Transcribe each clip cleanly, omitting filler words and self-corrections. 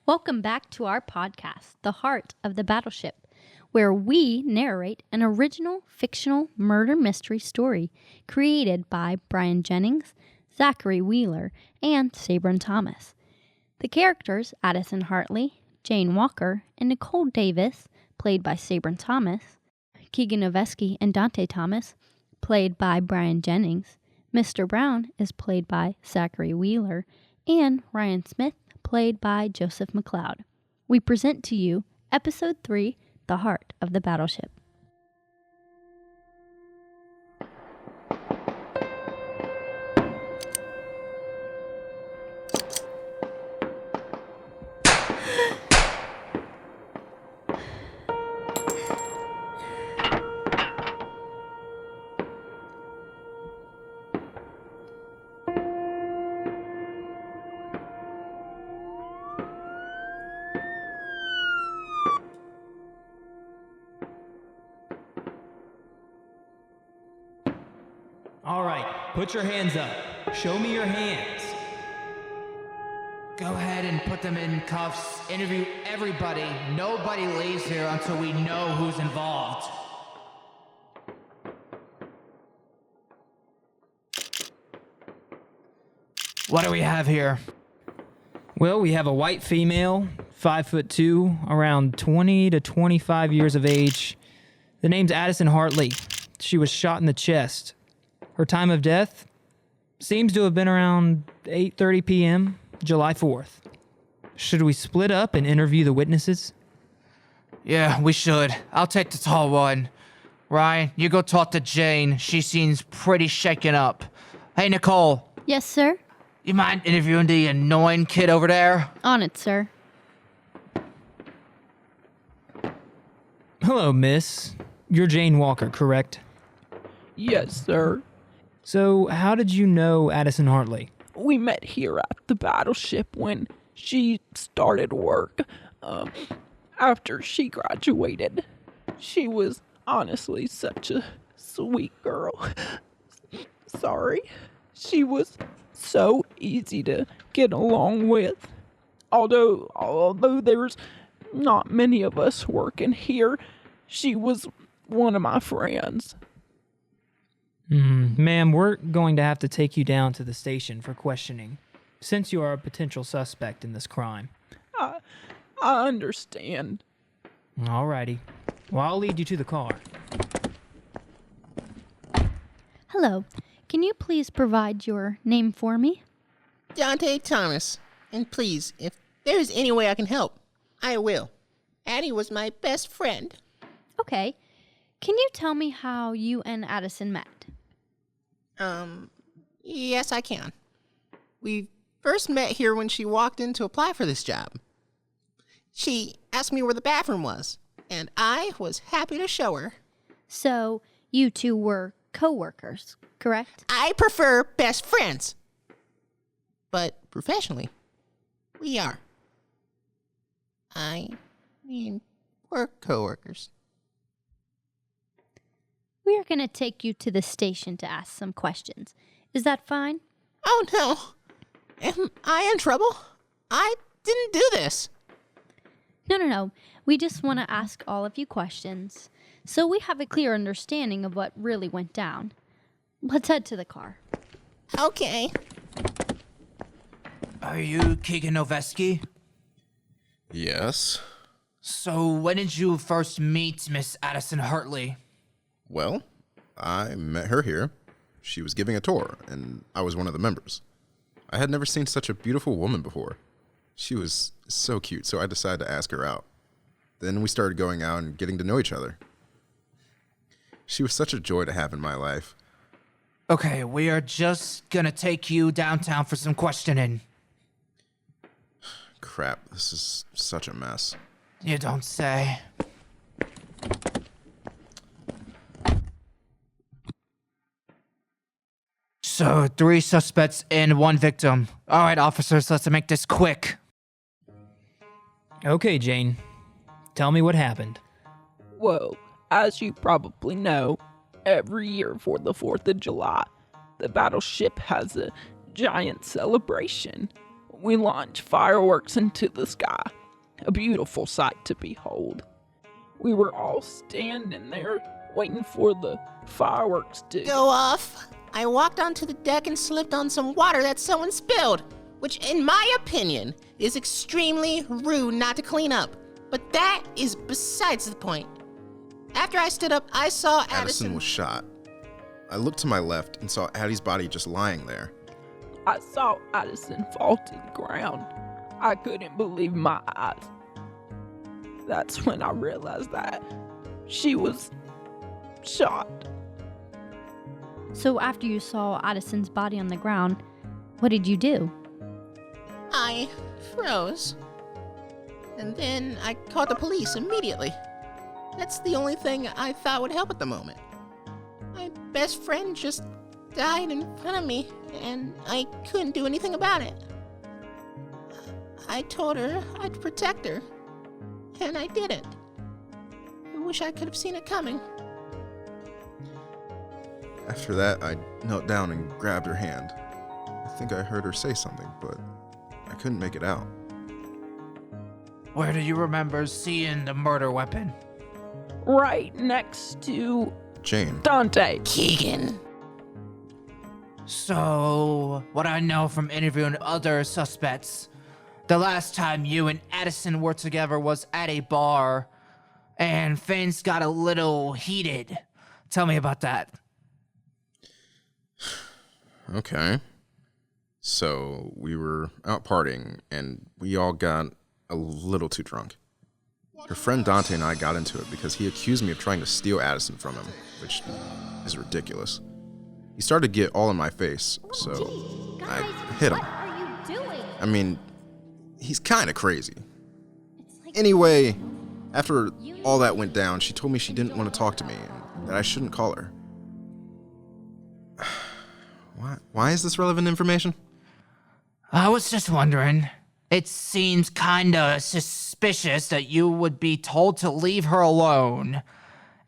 Welcome back to our podcast, The Heart of the Battleship, where we narrate an original fictional murder mystery story created by Brian Jennings, Zachary Wheeler, and Sabrin Thomas. The characters Addison Hartley, Jane Walker, and Nicole Davis, played by Sabrin Thomas, Keegan Noveski and Dante Thomas, played by Brian Jennings, Mr. Brown is played by Zachary Wheeler, and Ryan Smith, played by Joseph McLeod. We present to you Episode 3, The Heart of the Battleship. All right, put your hands up. Show me your hands. Go ahead and put them in cuffs. Interview everybody. Nobody leaves here until we know who's involved. What do we have here? Well, we have a white female, 5'2", around 20 to 25 years of age. The name's Addison Hartley. She was shot in the chest. Her time of death seems to have been around 8:30 p.m., July 4th. Should we split up and interview the witnesses? Yeah, we should. I'll take the tall one. Ryan, you go talk to Jane. She seems pretty shaken up. Hey, Nicole. Yes, sir? You mind interviewing the annoying kid over there? On it, sir. Hello, miss. You're Jane Walker, correct? Yes, sir. So, how did you know Addison Hartley? We met here at the Battleship when she started work. After she graduated. She was honestly such a sweet girl. Sorry. She was so easy to get along with. Although there's not many of us working here, she was one of my friends. Ma'am, we're going to have to take you down to the station for questioning, since you are a potential suspect in this crime. I understand. Alrighty. Well, I'll lead you to the car. Hello. Can you please provide your name for me? Dante Thomas. And please, if there is any way I can help, I will. Addie was my best friend. Okay. Can you tell me how you and Addison met? Yes, I can. We first met here when she walked in to apply for this job. She asked me where the bathroom was, and I was happy to show her. So, you two were co-workers, correct? I prefer best friends. But professionally, we are. I mean, we're co-workers. We are going to take you to the station to ask some questions. Is that fine? Oh, no. Am I in trouble? I didn't do this. No. We just want to ask all of you questions so we have a clear understanding of what really went down. Let's head to the car. Okay. Are you Keegan Noveski? Yes. So, when did you first meet Miss Addison Hartley? Well, I met her here. She was giving a tour, and I was one of the members. I had never seen such a beautiful woman before. She was so cute, so I decided to ask her out. Then we started going out and getting to know each other. She was such a joy to have in my life. Okay, we are just gonna take you downtown for some questioning. Crap, this is such a mess. You don't say. So, 3 suspects and 1 victim. All right, officers, let's make this quick. Okay, Jane. Tell me what happened. Well, as you probably know, every year for the 4th of July, the Battleship has a giant celebration. We launched fireworks into the sky, a beautiful sight to behold. We were all standing there waiting for the fireworks to Go off. I walked onto the deck and slipped on some water that someone spilled, which in my opinion is extremely rude not to clean up. But that is besides the point. After I stood up, I saw Addison was shot. I looked to my left and saw Addie's body just lying there. I saw Addison fall to the ground. I couldn't believe my eyes. That's when I realized that she was shot. So after you saw Addison's body on the ground, what did you do? I froze. And then I called the police immediately. That's the only thing I thought would help at the moment. My best friend just died in front of me, and I couldn't do anything about it. I told her I'd protect her, and I didn't. I wish I could have seen it coming. After that, I knelt down and grabbed her hand. I think I heard her say something, but I couldn't make it out. Where do you remember seeing the murder weapon? Right next to Jane. Dante. Keegan. So, what I know from interviewing other suspects, the last time you and Addison were together was at a bar, and things got a little heated. Tell me about that. Okay. So we were out partying, and we all got a little too drunk. Her friend Dante and I got into it because he accused me of trying to steal Addison from him, which is ridiculous. He started to get all in my face, so I hit him. What are you doing? I mean, he's kind of crazy. Anyway, after all that went down, she told me she didn't want to talk to me and that I shouldn't call her. Why is this relevant information? I was just wondering. It seems kinda suspicious that you would be told to leave her alone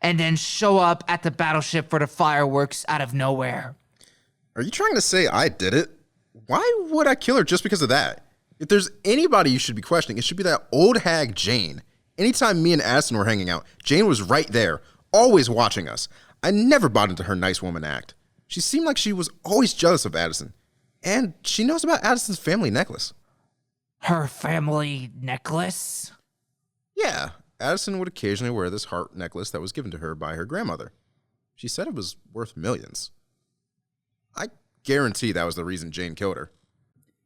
and then show up at the battleship for the fireworks out of nowhere. Are you trying to say I did it? Why would I kill her just because of that? If there's anybody you should be questioning, it should be that old hag Jane. Anytime me and Addison were hanging out, Jane was right there, always watching us. I never bought into her nice woman act. She seemed like she was always jealous of Addison. And she knows about Addison's family necklace. Her family necklace? Yeah, Addison would occasionally wear this heart necklace that was given to her by her grandmother. She said it was worth millions. I guarantee that was the reason Jane killed her.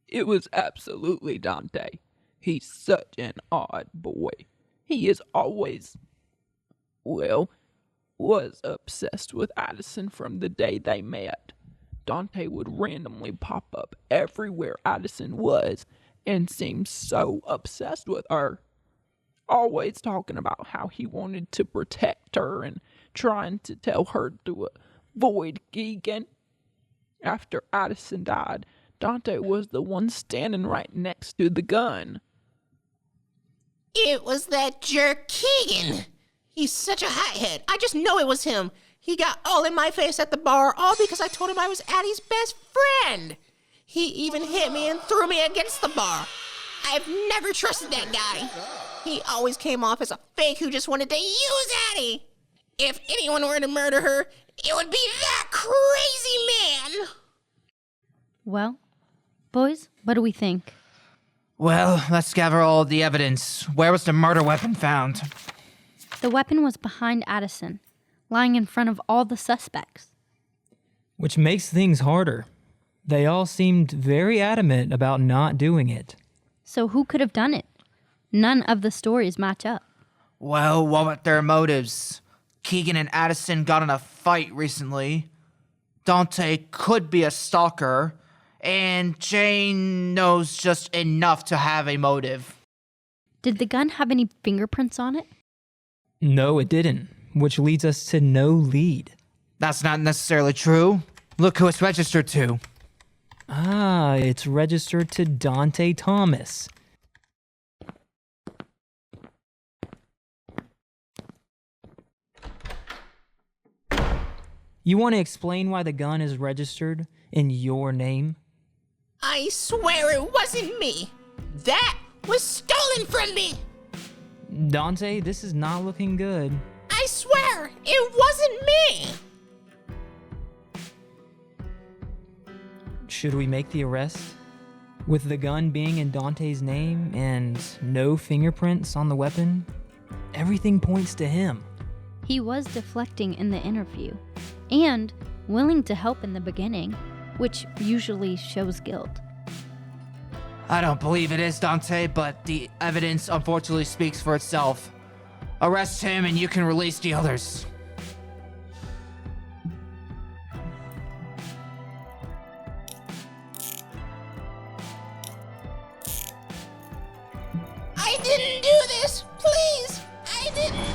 It was absolutely Dante. He's such an odd boy. He is always, was obsessed with Addison from the day they met. Dante would randomly pop up everywhere Addison was and seemed so obsessed with her. Always talking about how he wanted to protect her and trying to tell her to avoid Keegan. After Addison died, Dante was the one standing right next to the gun. It was that jerk Keegan. He's such a hothead. I just know it was him. He got all in my face at the bar, all because I told him I was Addie's best friend. He even hit me and threw me against the bar. I've never trusted that guy. He always came off as a fake who just wanted to use Addie. If anyone were to murder her, it would be that crazy man. Well, boys, what do we think? Well, let's gather all the evidence. Where was the murder weapon found? The weapon was behind Addison, lying in front of all the suspects. Which makes things harder. They all seemed very adamant about not doing it. So who could have done it? None of the stories match up. Well, what were their motives? Keegan and Addison got in a fight recently. Dante could be a stalker. And Jane knows just enough to have a motive. Did the gun have any fingerprints on it? No, it didn't, which leads us to no lead. That's not necessarily true. Look who it's registered to. Ah, it's registered to Dante Thomas. You want to explain why the gun is registered in your name? I swear it wasn't me. That was stolen from me. Dante, this is not looking good. I swear it wasn't me. Should we make the arrest? With the gun being in Dante's name and no fingerprints on the weapon, everything points to him. He was deflecting in the interview and willing to help in the beginning, which usually shows guilt. I don't believe it is Dante, but the evidence unfortunately speaks for itself. Arrest him and you can release the others. I didn't do this. Please, I didn't